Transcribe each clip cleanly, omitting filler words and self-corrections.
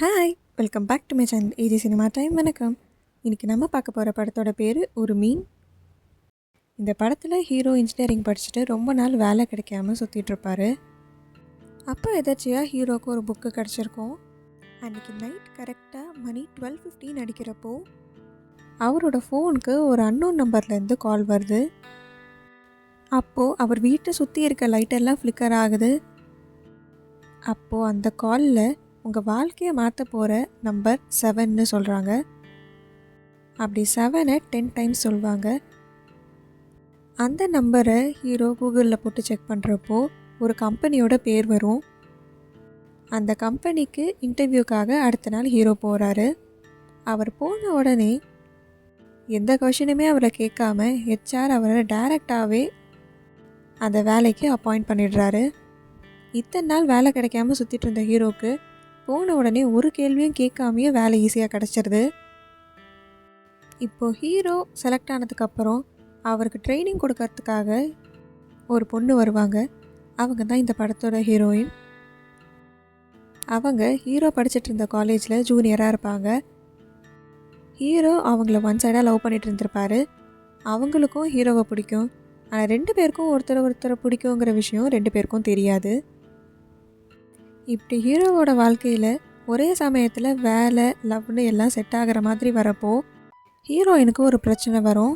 Hi, welcome back to my channel AG cinema time. வணக்கம். இன்றைக்கி நம்ம பார்க்க போகிற படத்தோட பேர் ஒரு மீன். இந்த படத்தில் ஹீரோ இன்ஜினியரிங் படிச்சுட்டு ரொம்ப நாள் வேலை கிடைக்காம சுற்றிட்டுருப்பார். அப்போ எதாச்சியாக ஹீரோவுக்கு ஒரு புக்கு கிடச்சிருக்கும். அன்றைக்கி நைட் கரெக்டாக மணி 12:15 அடிக்கிறப்போ அவரோட ஃபோனுக்கு ஒரு அன்னோன் நம்பர்லேருந்து கால் வருது. அப்போது அவர் வீட்டை சுற்றி இருக்க லைட்டெல்லாம் ஃப்ளிக்கர் ஆகுது. அப்போது அந்த காலில் உங்கள் வாழ்க்கையை மாற்ற போகிற நம்பர் 7ன்னு சொல்கிறாங்க. அப்படி 7-ஐ 10 டைம்ஸ் சொல்லுவாங்க. அந்த நம்பரை ஹீரோ கூகுளில் போட்டு செக் பண்ணுறப்போ ஒரு கம்பெனியோட பேர் வரும். அந்த கம்பெனிக்கு இன்டர்வியூக்காக அடுத்த நாள் ஹீரோ போகிறாரு. அவர் போன உடனே எந்த கொஷினுமே அவரை கேட்காம ஹெச்ஆர் அவரை டைரெக்டாகவே அந்த வேலைக்கு அப்பாயிண்ட் பண்ணிடுறாரு. இத்தனை நாள் வேலை கிடைக்காம சுற்றிட்டு இருந்த ஹீரோவுக்கு போன உடனே ஒரு கேள்வியும் கேட்காமையே வேலை ஈஸியாக கிடச்சிருது. இப்போது ஹீரோ செலக்ட் ஆனதுக்கப்புறம் அவருக்கு ட்ரைனிங் கொடுக்கறதுக்காக ஒரு பொண்ணு வருவாங்க. அவங்க தான் இந்த படத்தோட ஹீரோயின். அவங்க ஹீரோ படிச்சுட்டு இருந்த காலேஜில் ஜூனியராக இருப்பாங்க. ஹீரோ அவங்கள ஒன் சைடாக லவ் பண்ணிட்டு இருந்திருப்பாரு. அவங்களுக்கும் ஹீரோவை பிடிக்கும். ஆனால் 2 பேருக்கும் ஒருத்தரை பிடிக்குங்கிற விஷயம் 2 பேருக்கும் தெரியாது. இப்படி ஹீரோவோட வாழ்க்கையில் ஒரே சமயத்தில் வேலை லவ்னு எல்லாம் செட் ஆகிற மாதிரி வரப்போ ஹீரோயினுக்கு ஒரு பிரச்சனை வரும்.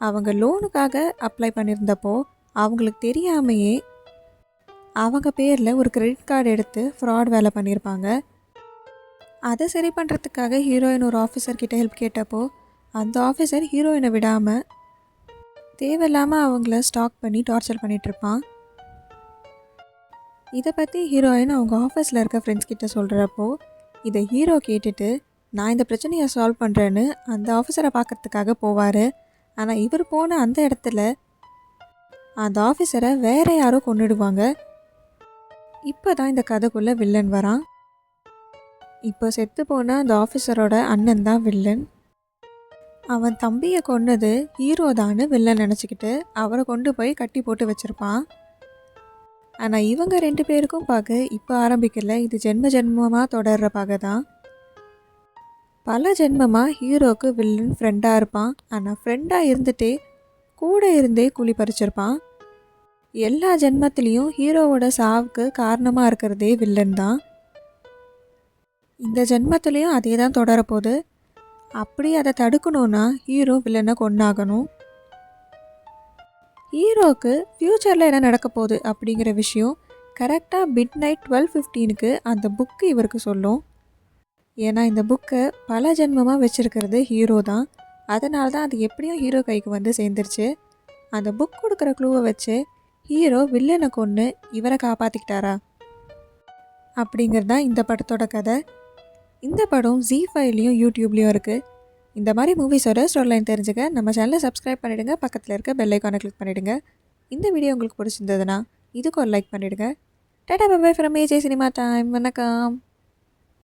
அவங்க லோனுக்காக அப்ளை பண்ணியிருந்தப்போ அவங்களுக்கு தெரியாமையே அவங்க பேரில் ஒரு கிரெடிட் கார்டு எடுத்து ஃப்ராட் வேலை பண்ணியிருப்பாங்க. அதை சரி பண்ணுறதுக்காக ஹீரோயின் ஒரு ஆஃபீஸர்கிட்ட ஹெல்ப் கேட்டப்போ அந்த ஆஃபீஸர் ஹீரோயினை விடாமல் தேவையில்லாமல் அவங்கள ஸ்டாக் பண்ணி டார்ச்சர் பண்ணிகிட்ருப்பான். இதை பற்றி ஹீரோயின் அவங்க ஆஃபீஸில் இருக்க ஃப்ரெண்ட்ஸ் கிட்ட சொல்கிறப்போ இதை ஹீரோ கேட்டுட்டு நான் இந்த பிரச்சனையை சால்வ் பண்ணுறேன்னு அந்த ஆஃபீஸரை பார்க்கறதுக்காக போவார். ஆனால் இவர் போன அந்த இடத்துல அந்த ஆஃபீஸரை வேறு யாரோ கொன்னுடுவாங்க. இப்போ தான் இந்த கதைக்குள்ளே வில்லன் வரான். இப்போ செத்து போன அந்த ஆஃபீஸரோட அண்ணன் தான் வில்லன். அவன் தம்பியை கொன்னது ஹீரோ தான்னு வில்லன் நினச்சிக்கிட்டு அவரை கொண்டு போய் கட்டி போட்டு வச்சுருப்பான். ஆனால் இவங்க 2 பேருக்கும் பார்க்க இப்போ ஆரம்பிக்கல, இது ஜென்மமாக தொடர்ற பகை தான். பல ஜென்மமாக ஹீரோவுக்கு வில்லன் ஃப்ரெண்டாக இருப்பான். ஆனால் ஃப்ரெண்டாக இருந்துகிட்டே கூட இருந்தே கூலி பறிச்சிருப்பான். எல்லா ஜென்மத்திலையும் ஹீரோவோட சாவுக்கு காரணமாக இருக்கிறதே வில்லன் தான். இந்த ஜென்மத்திலையும் அதே தான் தொடரப்போகுது. அப்படி அதை தடுக்கணுன்னா ஹீரோ வில்லனை கொன்னாகணும். ஹீரோவுக்கு ஃப்யூச்சரில் என்ன நடக்க போகுது அப்படிங்கிற விஷயம் கரெக்டாக மிட்நைட் 12:15க்கு அந்த புக்கு இவருக்கு சொல்லும். ஏன்னா இந்த புக்கை பல ஜென்மமாக வச்சுருக்கிறது ஹீரோ தான். அதனால தான் அது எப்படியும் ஹீரோ கைக்கு வந்து சேர்ந்துருச்சு. அந்த புக் கொடுக்குற க்ளூவை வச்சு ஹீரோ வில்லனை கொன்று இவரை காப்பாற்றிக்கிட்டாரா அப்படிங்கிறது தான் இந்த படத்தோட கதை. இந்த படம் ZEE5லையும் யூடியூப்லேயும் இருக்குது. இந்த மாதிரி மூவிஸோட ஸ்டோரி லைன் தெரிஞ்சுக்க நம்ம சேனலை சப்ஸ்கிரைப் பண்ணிவிடுங்க. பக்கத்தில் இருக்க பெல் ஐக்கானை கிளிக் பண்ணிவிடுங்க. இந்த வீடியோ உங்களுக்கு பிடிச்சிருந்ததுன்னா இதுக்கு ஒரு லைக் பண்ணிவிடுங்க. டாடா bye bye from AJ cinema time. வணக்கம்.